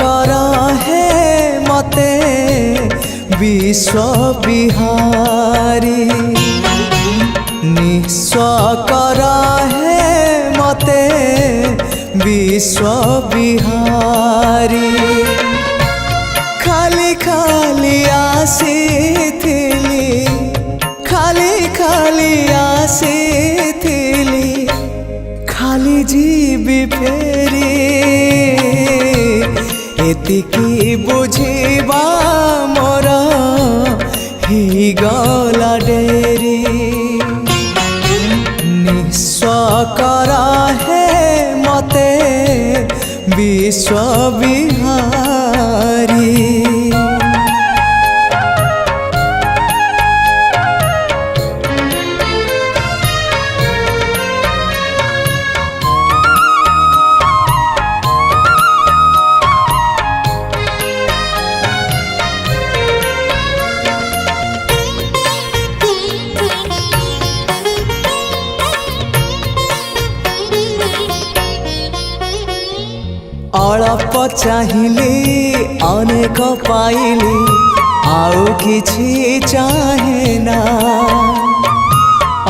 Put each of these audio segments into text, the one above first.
कर हे मते विश्व विहारी निस्व कर हे मते विश्व विहारी खाली खाली आसीथिली खाली खाली आसीथिली खाली जीवी फेरी एतिकी बुझिबा मोर ही गला डेरी निस्व कर हे मते विश्व विहारी अल्प चाहिली अनेक पाइली आउ किछि चाहे ना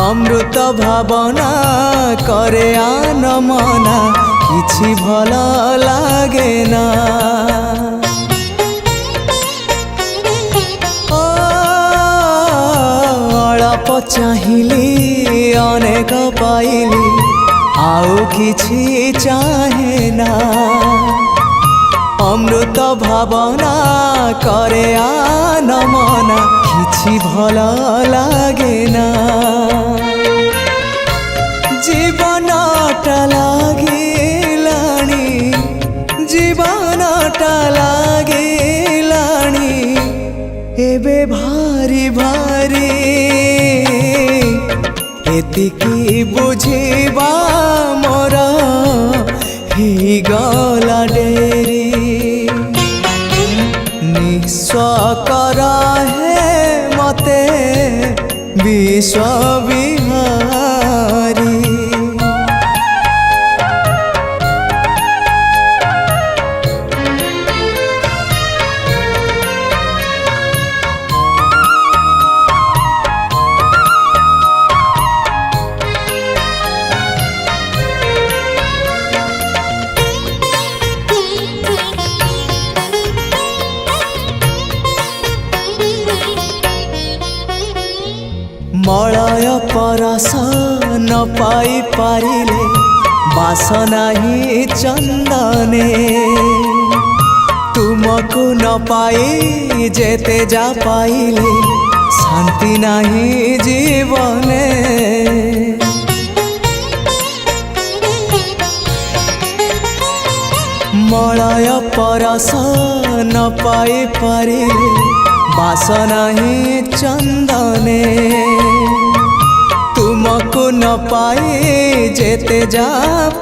अमृत भावना करे आन मना किछि भल लागे ना अल्प चाहिली अनेक पाइली आउ किछि चाहे ना अमृत भावना करे आन मना किछि भल लागे ना जीवनटा लागिलाणी जीवनटा लागिलाणी एबे भारी भारी एतिकी बुझिबा मोर ही गला डेरी निस्व कर हे मते विश्व विहारी मलय परस न पाई पारिले बासना ही चंदने तुमको न पाई जेते जा पाइले शांति नहीं जीवने मलय परस न पाई पारिले बासना ही चंदने तुमको न पाई जेते जा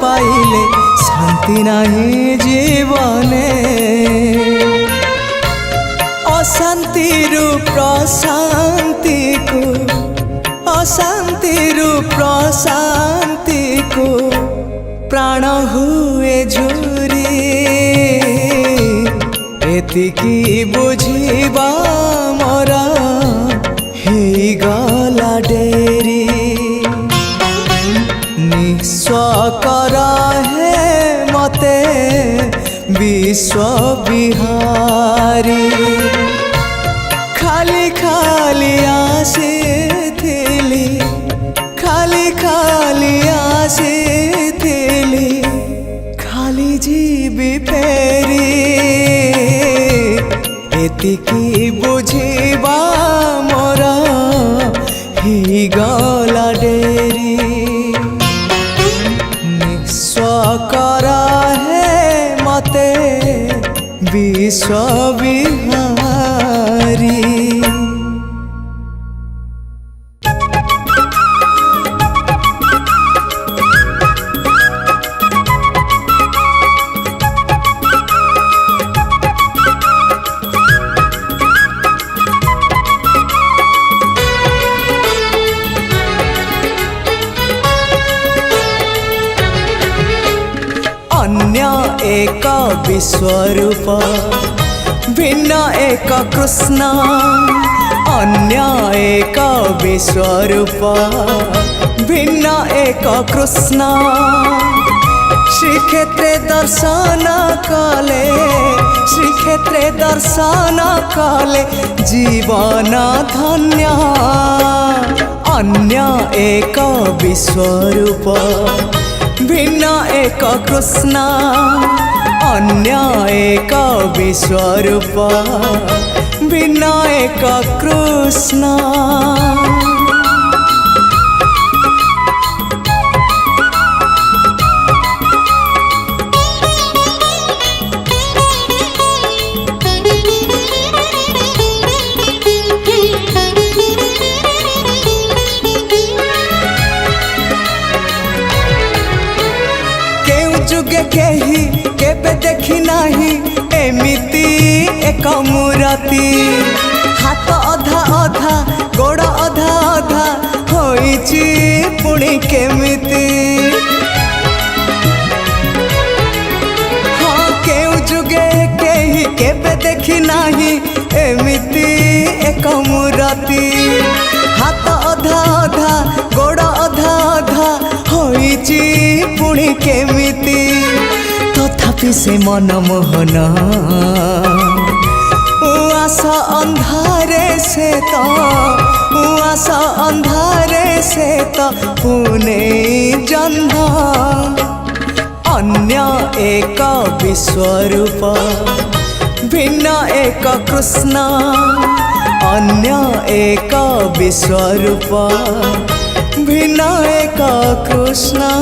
पाइले शांति नहीं जीवने अशांति प्रशांति को अशांति प्रशांति को प्राण हुए झुरी एतिकी बुझिबा मोर ही गला डेरी निस्व कर हे मते विश्व विहारी खाली खाली आसीथिली खाली खाली आसीथिली खाली जीवी फेरी एतिकी बुझिबा मोर ही गला डेरी निस्व कर हे मते विश्व विहारी विश्वरूप भिन्न एक कृष्ण अन्य एक विश्वरूप भिन्न एक कृष्ण श्रीक्षेत्रे दर्शन कले श्रीक्षेत्रे दर्शन कले जीवन धन्य अन्य एक विश्वरूप भिन्न एक कृष्ण अन्य एक विश्वरूप भिन्न एक कृष्ण। जुगे केही केबे देखी नाही एमिति एक मूर्ति हाथ अधा अधा गोड़ अधा अधा होइची पुणी केमिति हाँ केउ जुगे केही केबे देखी नाही एमिति एक मूर्ति हाथ अधा अधा गोड़ अधा अधा होइची पुणी केमिति तथापि से मनमोहन उआस अंधारे से तो उआस अंधारे से तो पुणे जन्म अन्य एक विश्वरूप भिन्न एक कृष्ण अन्य एक विश्वरूप भिन्न एक कृष्ण।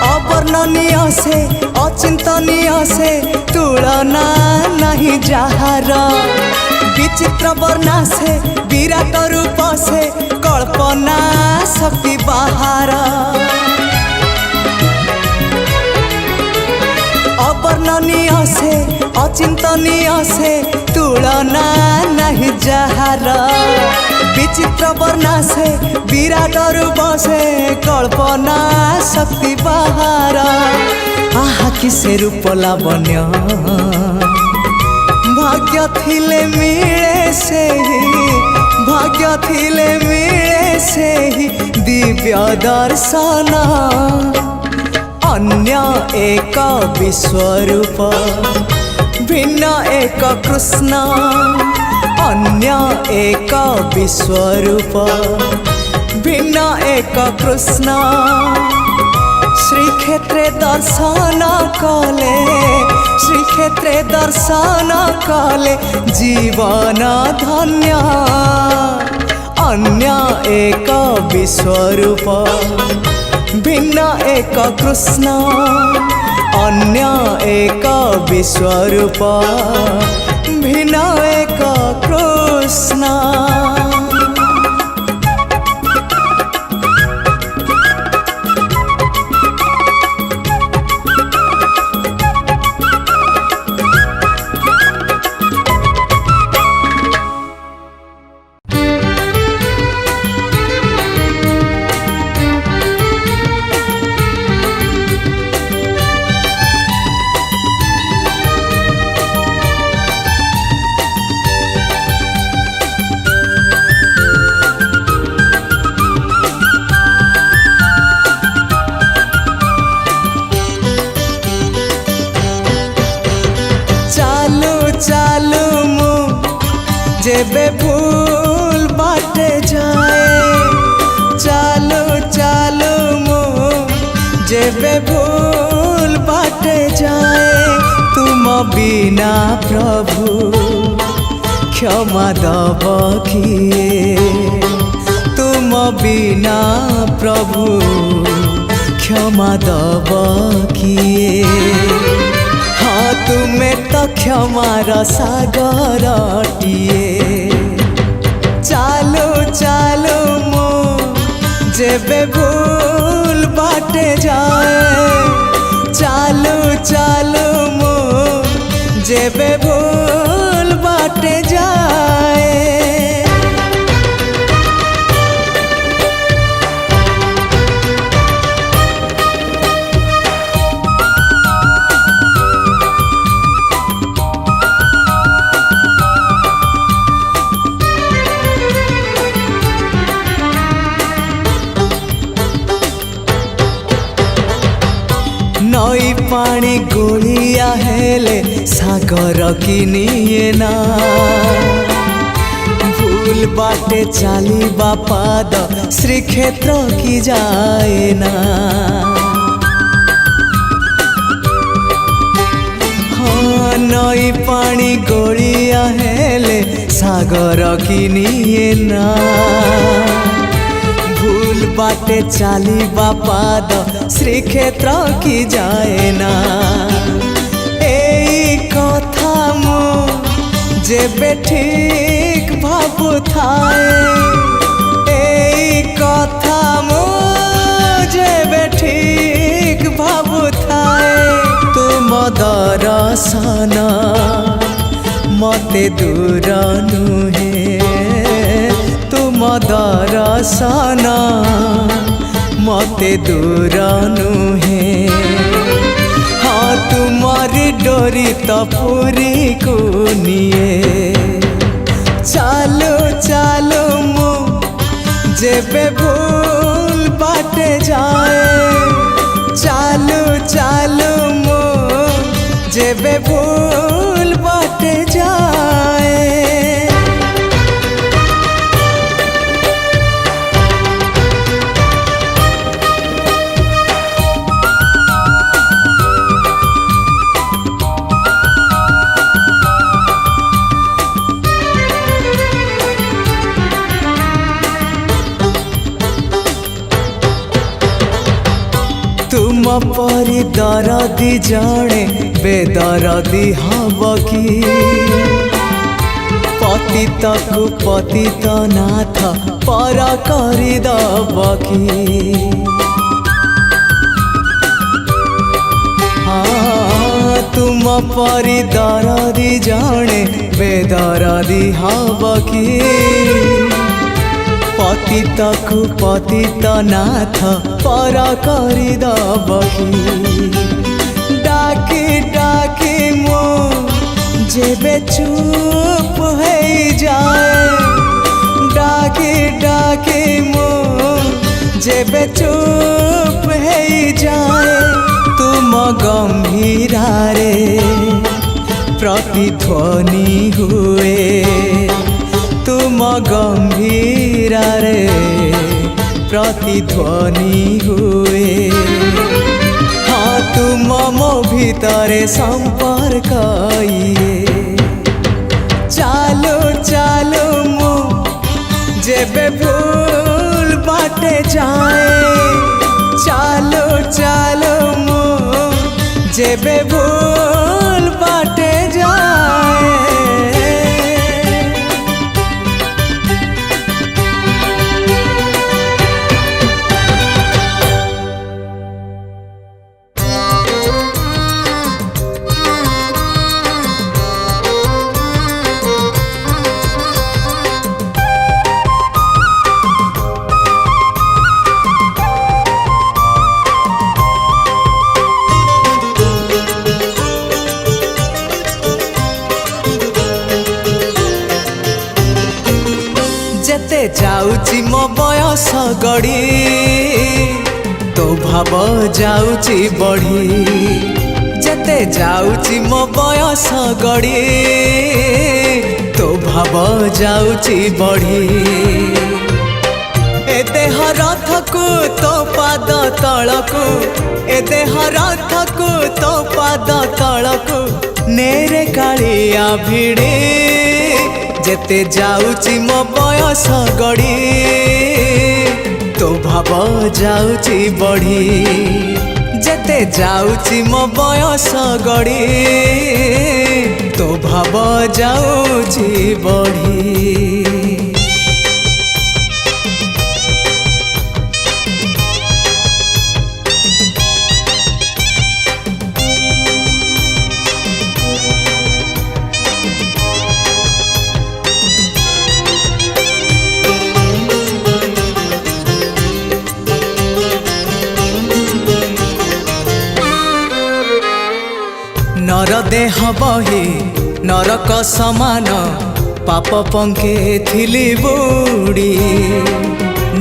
अवर्णनीय से अचिंतनीय से तुलना नहीं जहार विचित्र वर्णा से विराट रूप से कल्पना शक्ति बाहर अवर्णनीय से अचिंतनीय से तुलना नहीं जहार विचित्र वर्णा से विराट रूप से कल्पना शक्ति बाहर आहा किसे रूप लावण्य भाग्य थिले मिले से ही भाग्य थिले मिले से ही दिव्य दर्शन अन्य एक विश्वरूप भिन्न एक कृष्ण अन्य एक विश्वरूप भिन्न एक कृष्ण श्रीक्षेत्रे दर्शन कले श्रीक्षेत्रे दर्शन कले जीवन धन्य अन्य एक विश्वरूप भिन्न एक कृष्ण अन्य एक विश्वरूप भिन्न एक कृष्ण। जेबे भूल बाटे जाए चालो चालो मो जेबे भूल बाटे जाए तुम बिना प्रभु क्षमा दब किए तुम बिना प्रभु क्षमा दब किए हाँ तुम्हें तो क्षमार सागरटिए चालो चालो मो जेबे भूल बाटे जाए चालू चालू मो जेबे भूल बाटे जाए। नई पानी गोलिया हेले सागर किनिए ना भूल बाटे चाली बापाद श्रीक्षेत्र की जाए ना। हाँ नई पानी गोलिया हेले सागर किनिए ना भूल बाटे चाली बापाद श्रीक्षेत्र की जाए ना। एई कथा मो जेबे ठीक भाबु थाए एई कथा मो जेबे ठीक भाबु थाए तुम दर्शन मते दूर नुहे तुम दर्शन मते दूर नुहे। हाँ तुम्हारी डोरी तो पूरी को निये चालो चालो मो जेबे भूल बाटे जाए चालो चालो मो जेबे भूल बाटे जाए। तुम परी दरदी जड़े बेदरदी हब कि पतित को पतित नाथ पर करी दब कि। हाँ तुम परी दरदी जड़े बेदरदी हब कि पतित को पतित नाथ पर करी दब कि। डाकी डाकी मो जेबे चुप है जाए डाकी डाकी मो जेबे चुप है जाए तुम गंभीरा रे प्रतिध्वनि हुए तुम गंभीरा रे प्रतिध्वनि हुए। हाँ तुम मो भीतरे संपर्क चालो चालो मो जेबे भूल बाटे जाए चालो चालो मो जेबे भूल बाटे जाए। जेते जाउची मो बयस गड़ी तो भाव जाउची बढ़ी जेते जाउची मो बयस गड़ी तो भाव जाउची बढ़ी। ए देह रथ को तो पाद तलको ए देह रथ को तो पाद तलको नेरे कालिया भिड़े जेते जाउची मो बयस गड़ी तो भाव जाउची बढ़ी जेते जाउची मो बयस गड़ी तो भाव जाउची बढ़ी। देह बही नरक समान पाप पंके थिली बुड़ी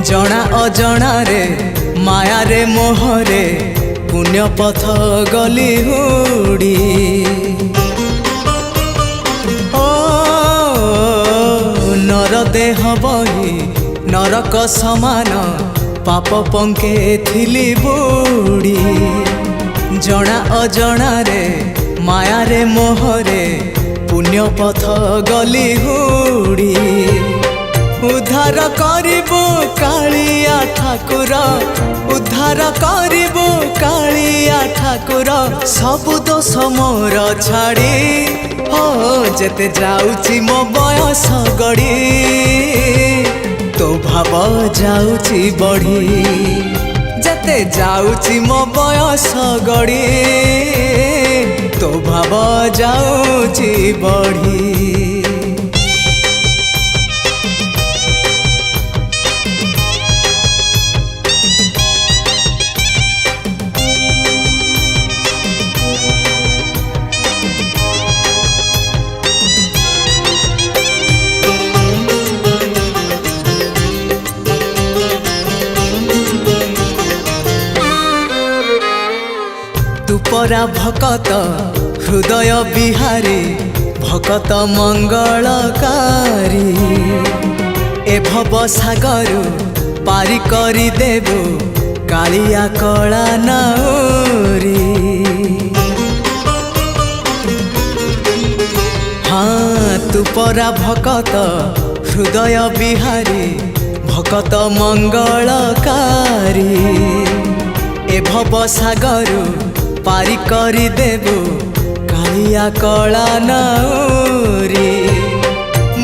जना अजना रे माया रे मोहरे पुण्य पथ गली हुड़ी ओ नर देह बही नरक समान पाप पंके थिली बुड़ी जना अजना रे माया रे मोहरे पुण्य पथ गली हुड़ी उद्धार करिबु कालिया ठाकुर उद्धार करिबु कालिया ठाकुर सबु दोष मोर छाड़ी हो जेते जाउची मो बयस गड़ी तो भाव जाउची बढ़ी जेते जाउची मो बयस गड़ी तो भाव जाउची बढ़ी। तुपरा भकत हृदय बिहारी भकत मंगलकारी ए भव सागरु पारी करी देबु कालिया कला नाउरी हाँ तुपरा भकत हृदय बिहारी भकत मंगलकारी ए भव सागरु पारी करी देबु कालिया कला नाउरी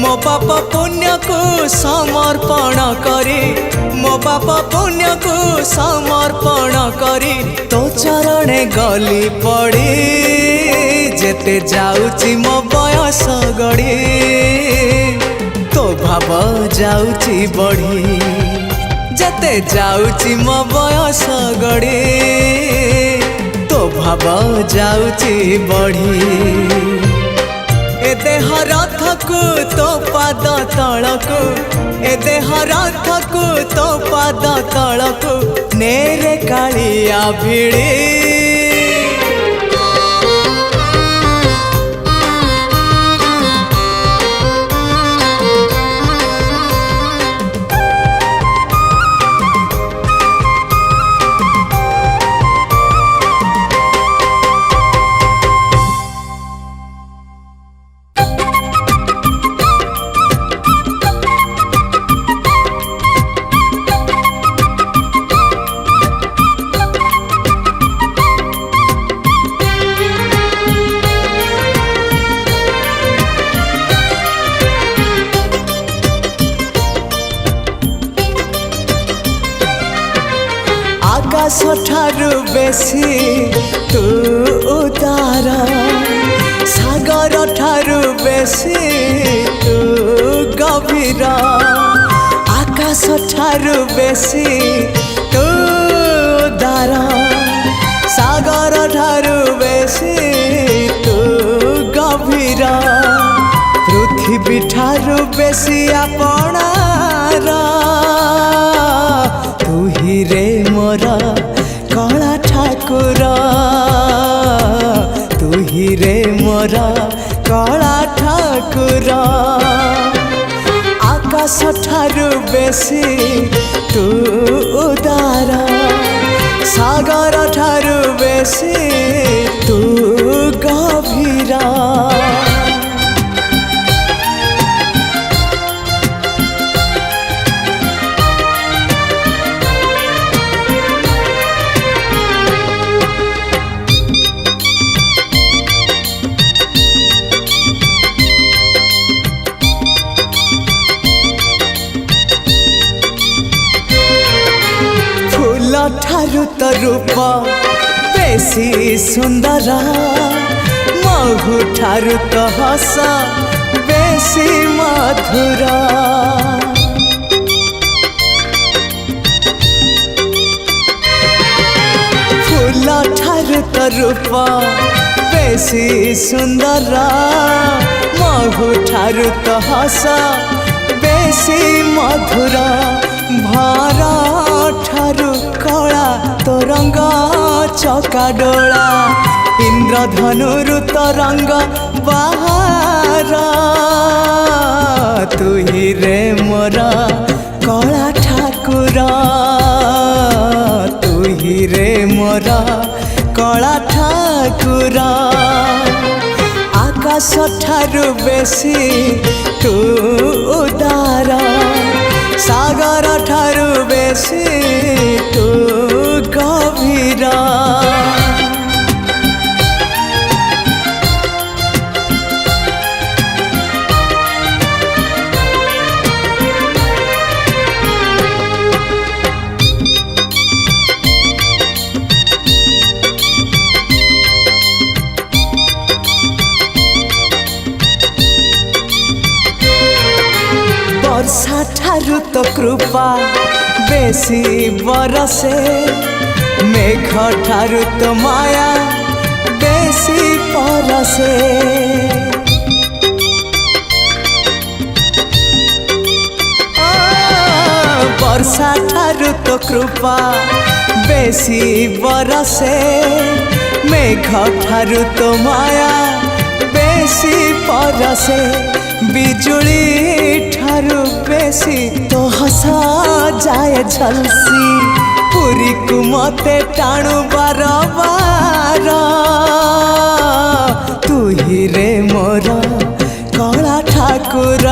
मो पाप पुण्य को समर्पण करी मो पाप पुण्य को समर्पण करी तो चरणे गली पड़ी जेते जाउची मो बयस गड़ी तो भाव जाउची बढ़ी जेते जाउची मो बयस गड़ी तो भाव जाउची बढ़ी ए देह रथ को तो पाद तलको ए देह रथ को तो पाद तलको नेरे कालिया भिड़ी आकाश ठारू बेसी तू उदार सागर ठारू बेसी तू गभीर आकाश ठारू बेसी तू उदार सागर ठारू बेसी तू गभीर पृथ्वी ठारू बेसी आपणार तू ही रे मोर कला ठाकुर तू ही रे मोर कला ठाकुर आकाश ठारू बेसी तू उदार सागर ठारू बेसी तू गभीर ठारू तो रूप बेसी सुंदर महु ठारू तो हस बेसी मधुर फूल ठारू तो रूप बेसी सुंदर महु ठारु तो हस बेसी मधुर भर ठारु कला तो रंग चकाडोला इंद्रधनुरु तो रंग बाहर तू ही रे मोरा कला ठाकुर तू ही रे मोरा कला ठाकुर आकाश ठारु बेसी तू उदार सागर ठारु बेसी तू गभीर वर्षा ठारु तो कृपा बेसी बरसे मेघ ठारु तो माया बेसी परसे वर्षा ठारु तो कृपा बेसी बरसे मेघ ठारु तो माया बेसी परसे बिजुली ठारु बेसी तो हसा जाए झलसी पुरी को मते टाणु बार बार तू ही रे मोरा कला ठाकुर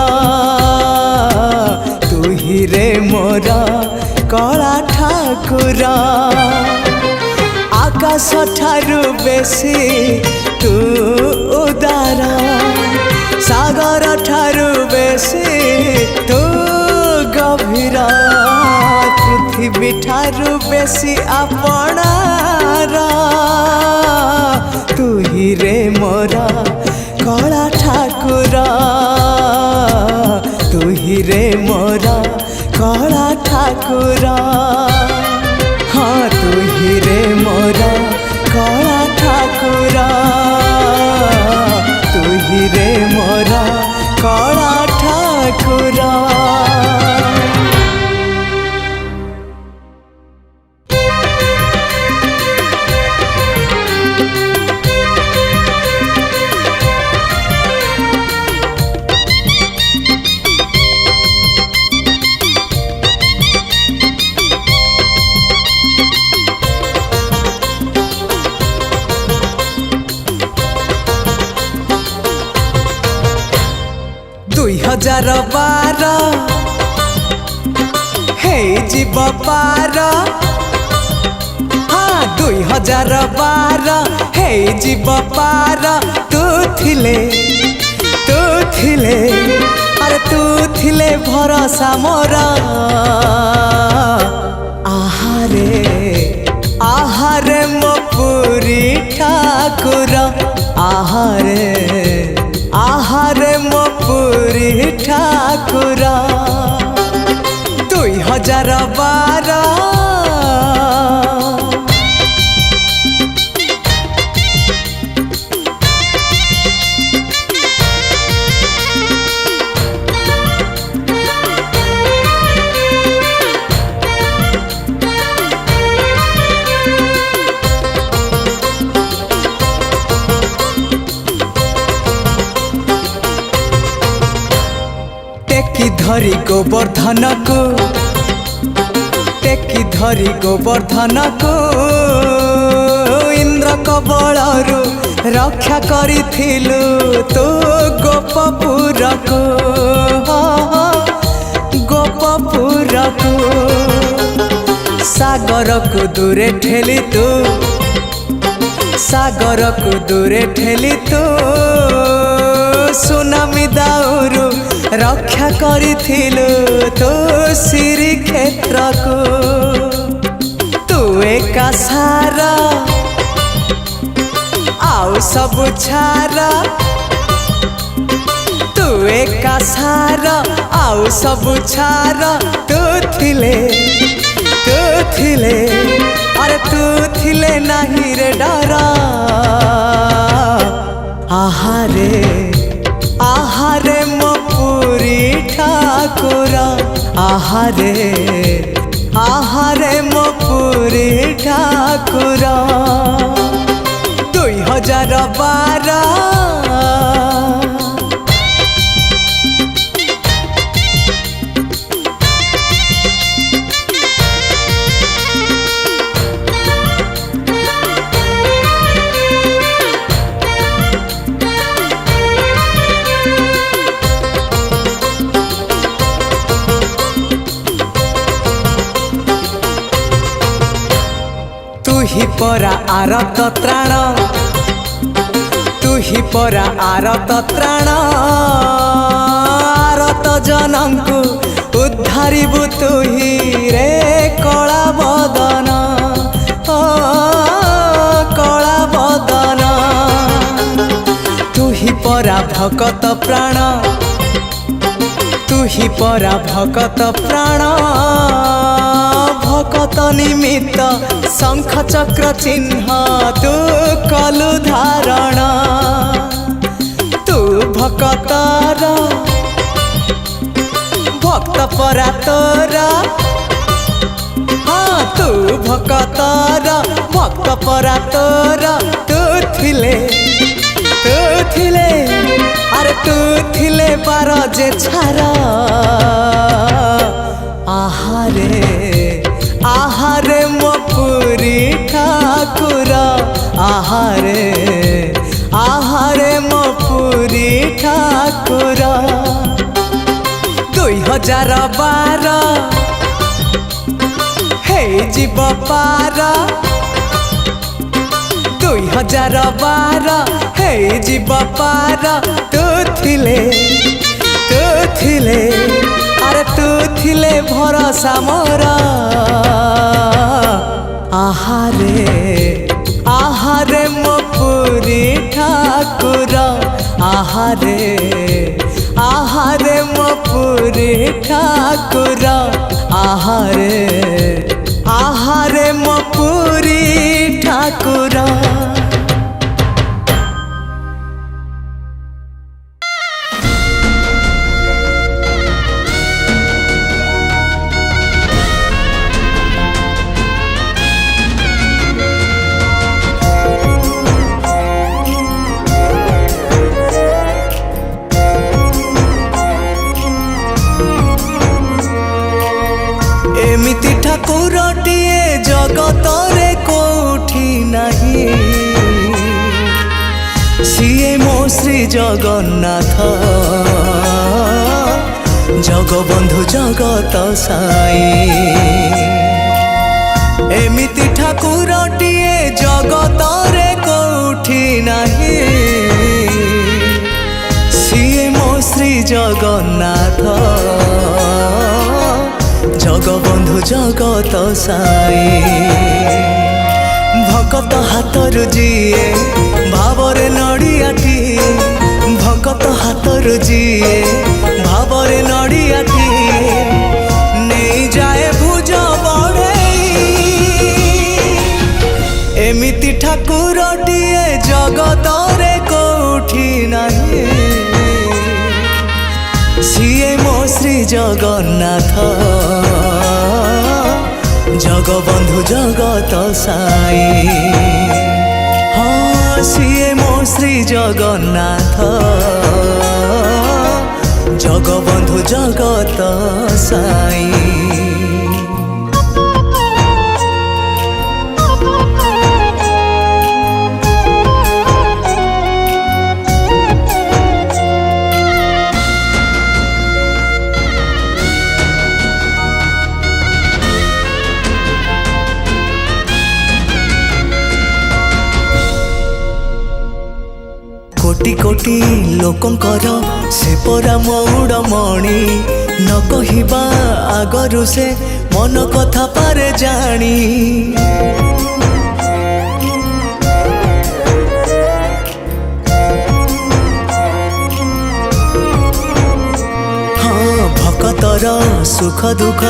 तू ही रे मोरा कला ठाकुर आकाश ठारु बेसी तू उदार सागर ठारु बेसी तू गभीर पृथ्वी ठारु बेसी आपणार तू ही रे मोरा कला ठाकुर तू ही रे मोरा कला ठाकुर हाँ तू ही रे मोरा कला ठाकुर तू ही रे मोरा कला ठाकुर दुई हजार बार हे जीव पार हाँ 2012 हे जीव पार तू थिले अरे तू थिले भरोसा मोरा आहारे मो पुरी ठाकुर आहारे मो पुरी ठाकुर 2012 टेकी धरी गोवर्धन को इंद्र कबलरू रक्षा करिथिलु तो गोपपुर को सागर को दूरे ठेली तू सुनामी दाउरू रक्षा करिथिलु तो श्री क्षेत्र को तू एका सारा आउ सब छारा तू एका सारा आउ सब छारा तू थिले अरे तू थिले नहीं रे डरा आहारे आहारे मो पुरी ठाकुर 2012 तुही परा आरत त्राण तुही परा आरत त्राण आरत जनंकु उद्धारिबु तुही रे कला बदन ओ कला बदन तुही परा भकत प्राण तुही परा भकत प्राण भकत निमित्त शंख चक्र चिन्ह तू कलु धारण तू भकतर भक्त परा तोर हाँ तू भकतर भक्त परा तोर तू थिले अरे तू थिले पार जे छारा आहारे आहारे मो पुरी ठाकुर आहारे आहारे मो पुरी ठाकुर 2012 हे जीव पार 2012 हे जीव पार तू थिले अरे तू थिले भरोसा मोर आहारे आहारे मो पुरी ठाकुर आहारे आहारे मो पुरी ठाकुर आहारे आहारे मो पुरी ठाकुर एमिति ठाकुरटिए जगतरे कोठी नाही सिए मो श्री जगन्नाथ जगबंधु जगत साई एमिति ठाकुरटिए जगतरे कोठी नाही सिए मो श्री जगन्नाथ जगबंधु जगत साई भकत हाथरु जीए भावरे नड़ियाठी भकत हाथरु जीए भावरे नड़ियाठी नहीं जाए भुज बढ़ई एमिति ठाकुरटिए जगतरे कोठी नाही सिए मो श्री जगन्नाथ जगबंधु जगत साई हाँ सिए मो श्री जगन्नाथ जगबंधु जगत साई कोटि कोटि लोकंकर से परा मौड़मणि न कहिबा आगरु से मन कथा पारे जानी हाँ भक्तर सुख दुख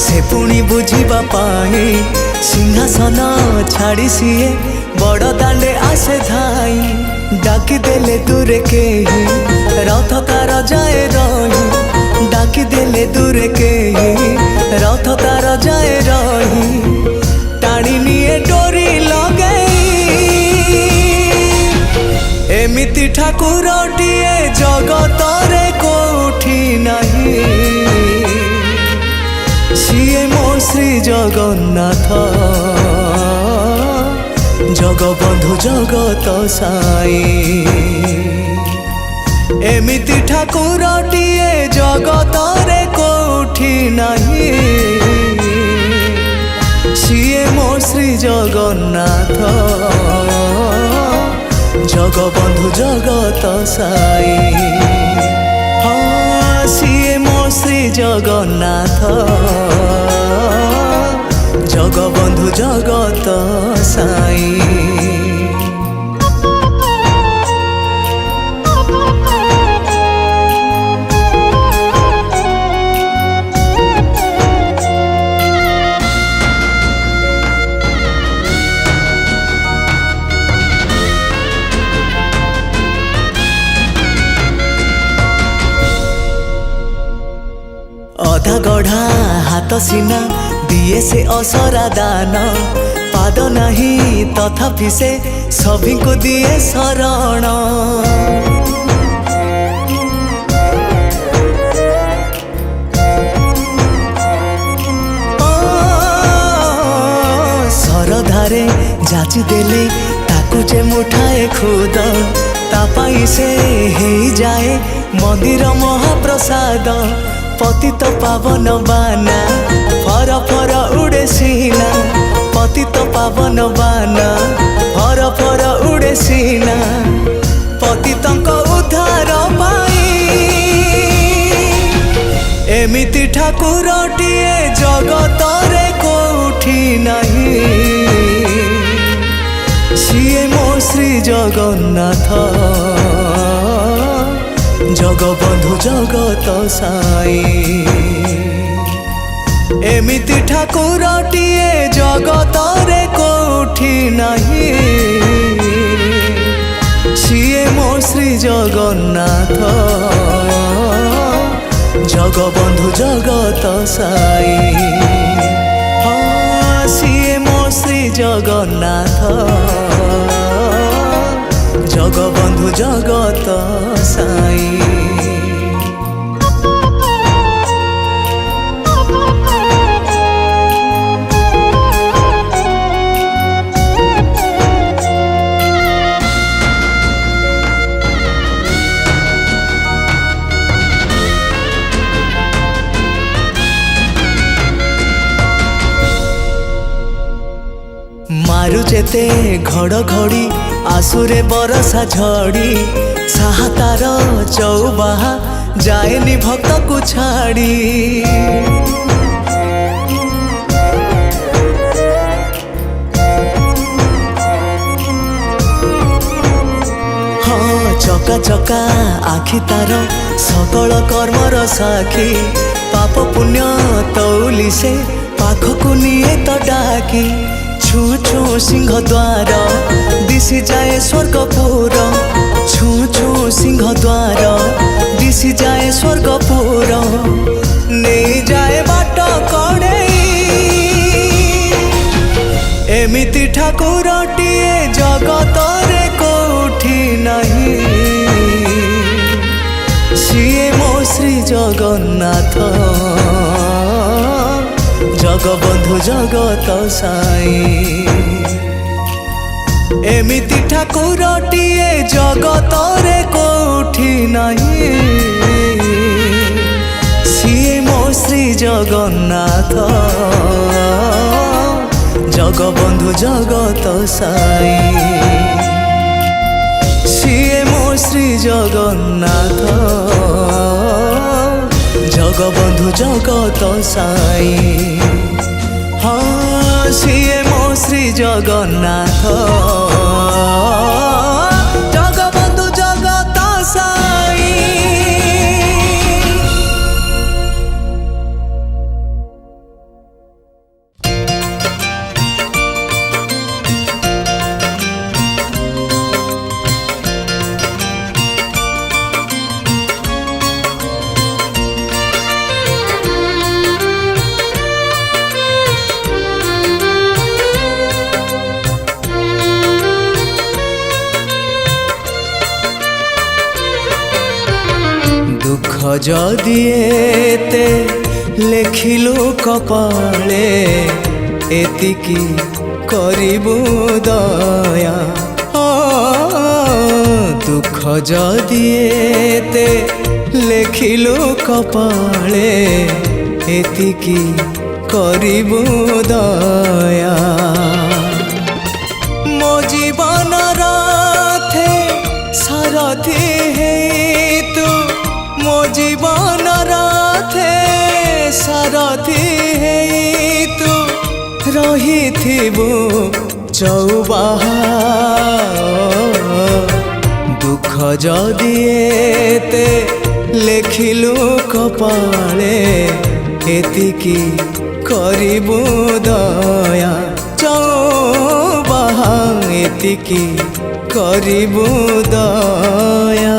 से पुणी बुझिबा पाई सिंहासन छाड़ी सीए बड़ दांडे आसे धाई डाकी देले दूरे के ही रथ कार जाए रही डाकी देले दूर के रथ तार जाए रही टाणी निए डोरी लगे एमिति ठाकुरटिए जगतरे कोठी नहीं सिए मो श्री जगन्नाथ जगबंधु जगत साई एमिति ठाकुरटिए जगतरे कोठी नहीं सिए मो श्री जगन्नाथ जगबंधु जगत साई हाँ सिए मो श्री जगन्नाथ जगबंधु जगत साई अधा गढ़ा हाथ सीना दिए से असरा दान पाद नहीं तथापि से सभी को दिए शरण सरधारे जाची देले ताकू जे मुठाए खुद तापाई से हे जाए मंदिर महाप्रसाद पतित पावन बाना फर फर उड़े सीना पतित पावन बाना फर फर उड़े सीना पतितंक उद्धार पाई एमिति ठाकुरटिए जगतरे कोठी नहीं सिए मो श्री जगन्नाथ जगबंधु जगत साई एमिति ठाकुरटिए जगतरे कोठी नहीं सिए मो श्री जगन्नाथ जगबंधु जगत साई हाँ सिए मो श्री जगन्नाथ जगबंधु जगत साई मारु जेते घड़घड़ी आसुरे बरसा झड़ी साहतार चौबाहा जाएनी भक्त को छाड़ी हाँ चका चका आखि तार सकल कर्मर साखी पाप पुण्य तौली से पाखकु निये तो डाकी छू छू सिंह द्वार दिशि जाए स्वर्गपुर छू छू सिंह द्वार दिशि जाए स्वर्गपुर नहीं जाए बाट कड़े एमिति ठाकुरटिए जगतरे कोठी नहीं सिए मो श्री जगन्नाथ जगबंधु जगत साई एमिति ठाकुरटिए जगतरे कोठी नहीं सिए मो श्री जगन्नाथ जगबंधु जगत साई सिए मो श्री जगन्नाथ जगबंधु जगत साई हाँ सिए मो श्री जगन्नाथ जगबंधु जगत साई। যদি এতে লেখিলু কপালে এতিকি করিবু দয়া দুঃখ যদি এতে লেখিলু কপালে এতিকি করিবু দয়া মো জীবন রাথে সারথি হেই তু মো জীবন রাথে সারথি হেই তু রহিথিবু চৌবাহা দুঃখ যদি এতে লেখিলু কপালে এতিকি করিবু দয়া চৌবাহা এতিকি করিবু দয়া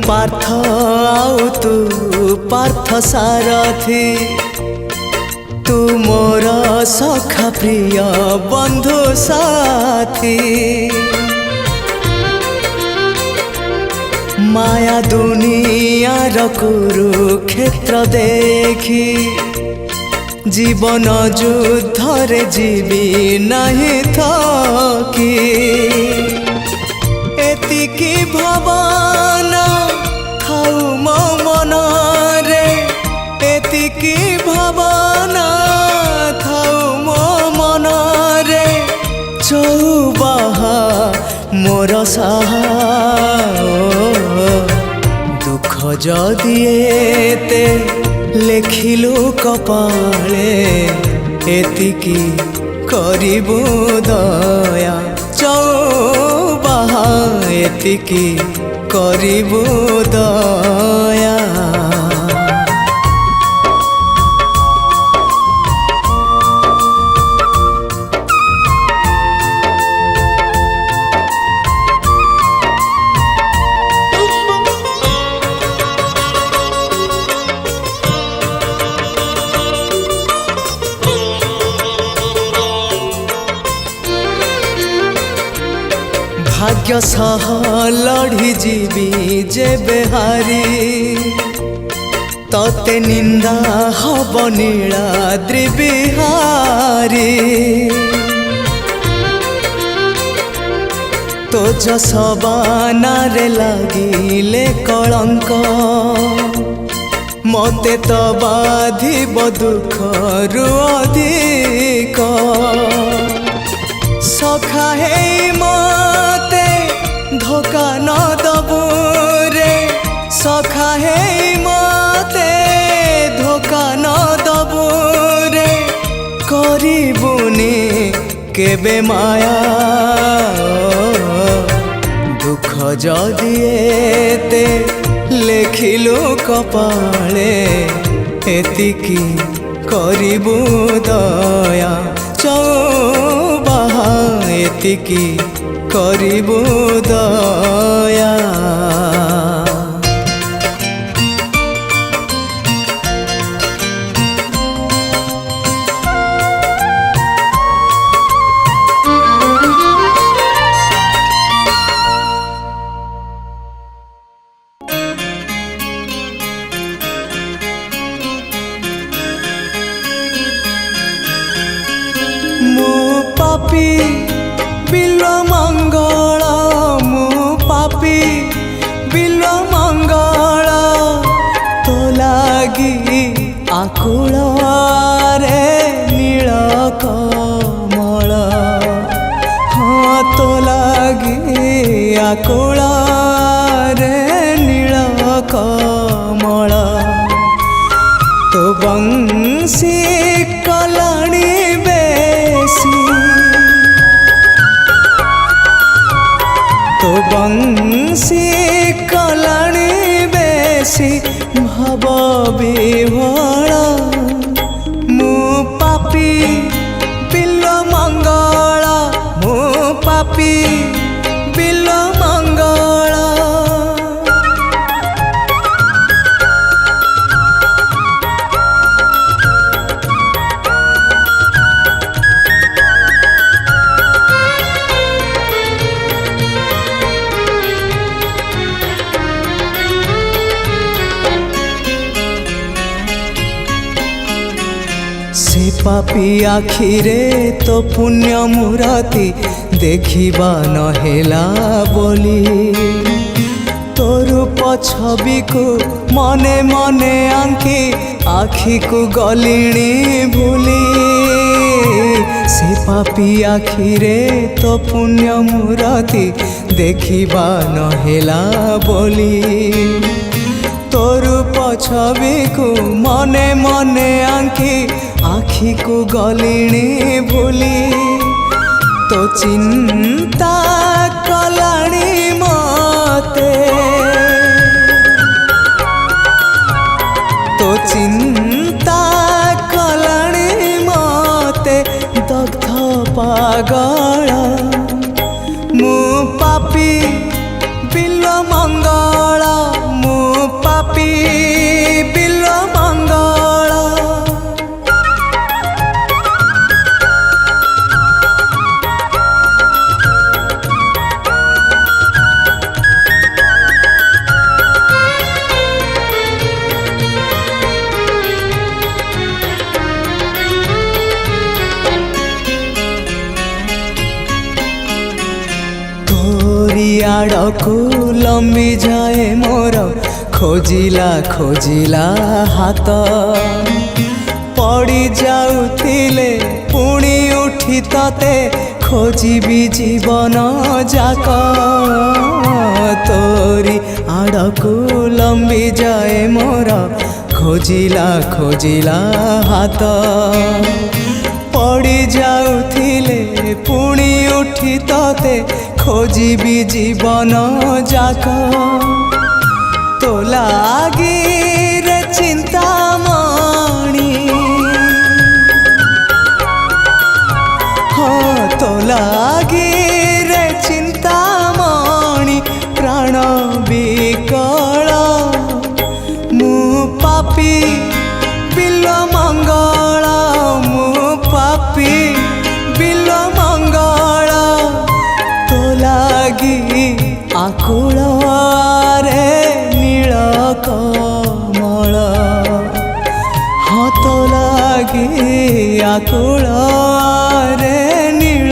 पार्थ आउ तू पार्थ सारथी तू मोर सखा प्रिय बंधु साथी माया दुनियार कुरुक्षेत्र देखी जीवन युद्धरे जीवी नहीं थकी एतिकी भावना थाउ मो मनरे एतिकी भावना थाउ मो मनरे चौबाहा मोर साहा दुख जदि एते लेखिलु कपाले एतिकी करिबु दया चौबाहा एतिकी करिबु दया भाग्य सह लड़ी जीवी जेबे हारी तते निंदा हब नीलाद्रि बिहारी तो जसबानारे लागिले कलंक मते तो बाधिब दुखरु अधिक सखा हे मते धोखा न दबु रे सखा हे मते धोखा न दबु रे करिबुनी केबे माया दुख जदि एते लेखिलु कपाले एतिकी करिबु दया चौबाहा एतिकी करिबु दया मु पापी बिल्व मंगल मु पापी बिल्व मंगल तो लागी आकुल रे नील कमल हाँ तो लागी आकुल रे नील कमल तो बंसी कलाणी बेसी तो बंसी कलाणी बेसी भाव विभोल मु पापी पापी आखिरे तो पुण्य मूरति देखिबा नहेला बोली तोर छवि को मने मने आंकी आखि को गलिणी भूली से पापी आखिरे तो पुण्य मूरति देखिबा नहेला बोली तोर छवि को मने मने आंकी आखि को गलिणी भूली तो चिंता कलाणी मते तो चिंता कलाणी मते दग्ध पागल मु पापी बिल्व मंगल मु पापी बिल्व मंगल आड़कू लंबी जाए मोर खोजिला खोजिला हाथ पड़ी जाउथिले पुणी उठी तते खोजिबी जीवन जाक तोरी आड़कू लंबी जाए मोर खोजिला खोजिला हाथ पड़ी जाउथिले पुणी उठी तते खोजिबी जीवन जाक तो लागी रे चिंतामणि हाँ तो लागी रे चिंतामणि प्राण विकल मु पापी बिल्व मंगल मु पापी बिल्व मंगल तो लागी आकुल रे नील कमल हाँ तो लागी आकुल रे नील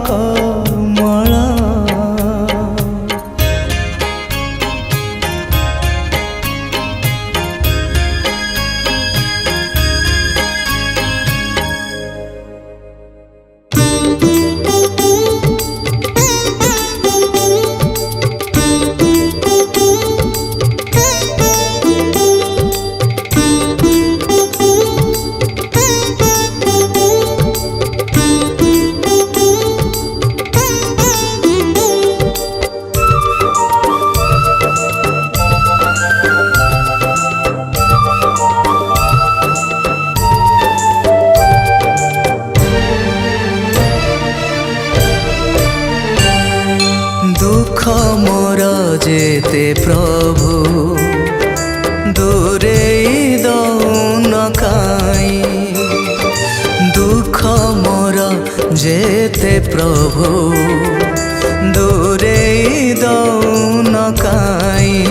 कमल दुख मोर जेते प्रभु दूरे दौन काई दुख मोर जेते प्रभु दूरे दौन काई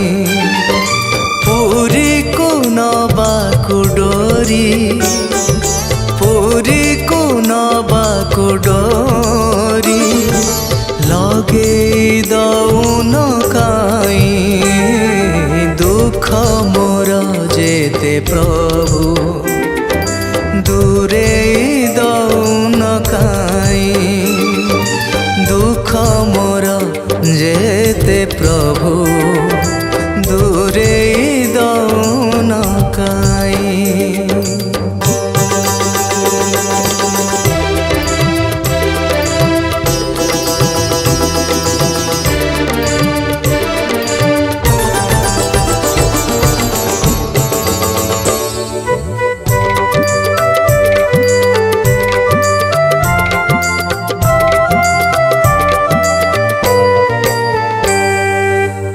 पुरी को नबाकु डोरी पुरी को नबाकु डोरी लगे दौन काई दुख मोर जेते प्रभु दूरे दौन काई दुख मोर जेते प्रभु दूरे दौन काई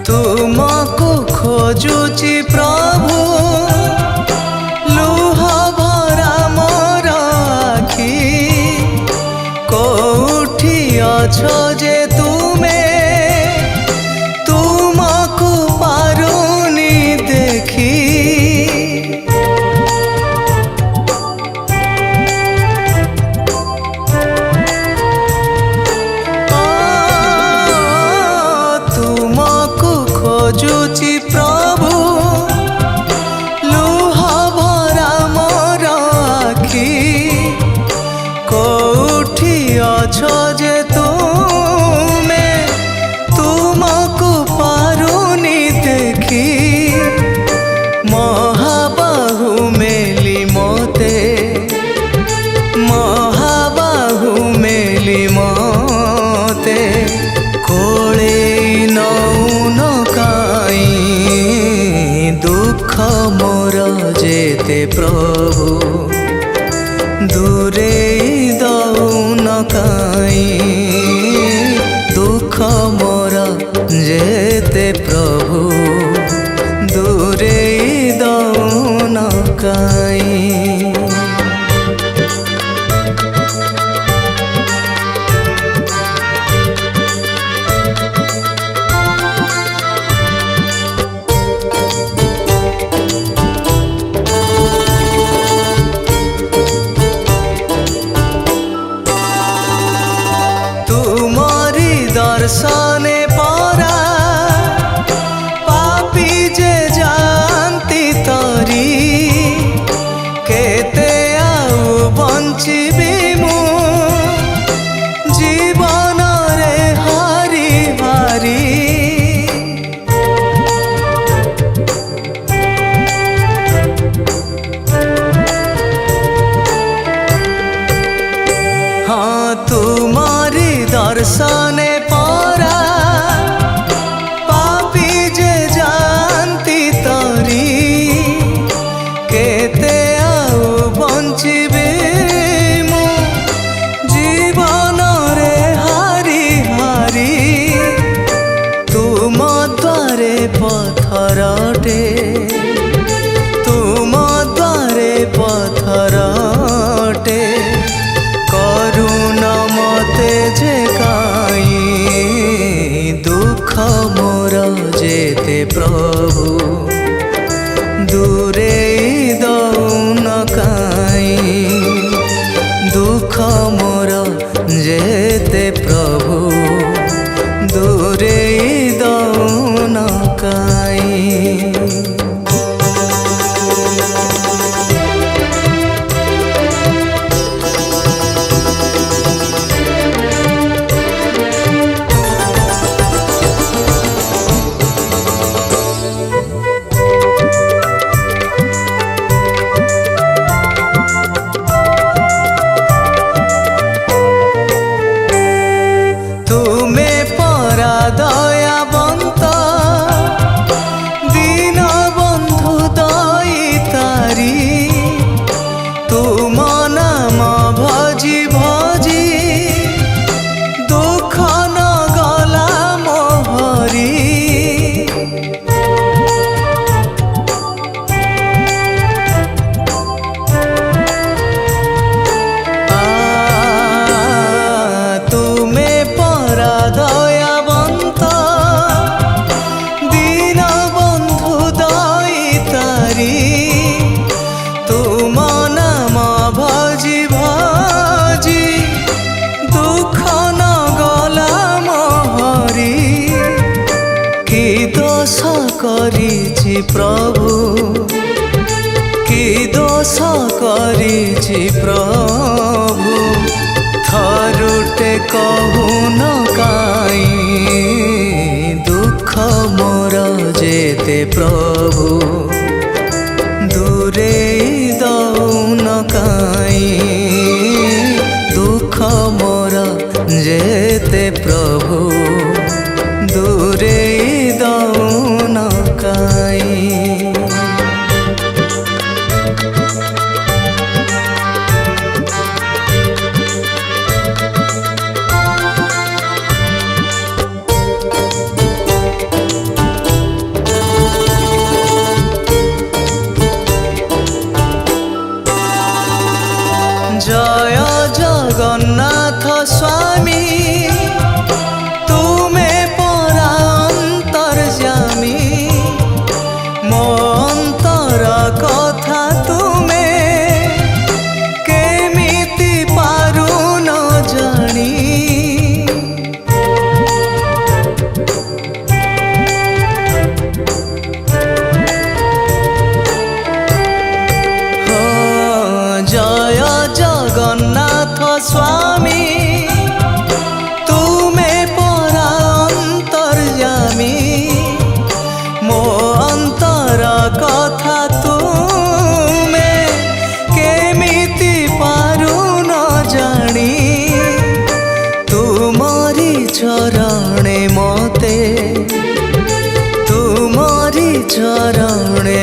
तुमको खोजुची प्रभु लुह भरा मोर आखि कोठी अछो जे तुमे तुमको पारुनी देखी प्रभु दूरे दौन काई दुख मोर जेते प्रभु दूरे दौन काई। दर्शने परा पापी जे जानती तरी केते आउ बंचिबी मु जीवन रे हारी हारी। हाँ तुम्हारी दर्शने पथरटे तुम द्वारे पथरटे करुण मते जे काई दुख मोर जेते प्रभु दूरे दौन काई दुख मोर जेते प्रभु दूरे दौन काई। तुम्हें परा दयावंत दीन बंधु दई तारी तुम नाम भजी भजी दुख न गला मोहरी। दयावंत दीन बंधु दई तारी तुम नाम भजी भजी दुख न गला मोहरी। कि दोष करिछि प्रभु कि दोष करिछि प्रभु थरुटे कहू न काई दुख मोर जेते प्रभु दूरे दौन काई दुख मोर जेते प्रभु दूरे दौन काई। जय जगन्नाथ स्वामी तुम्हें परा अंतर्यामी मो अंतर कथा तुम्हें केमिति पारु न जानी। जय जगन्नाथ स्वामी तुम्हें परा अंतर्यामी मो अंतर कथा तुम्हें केमिति पारु न जानी। तुमरी चरणे मते तुमरी चरणे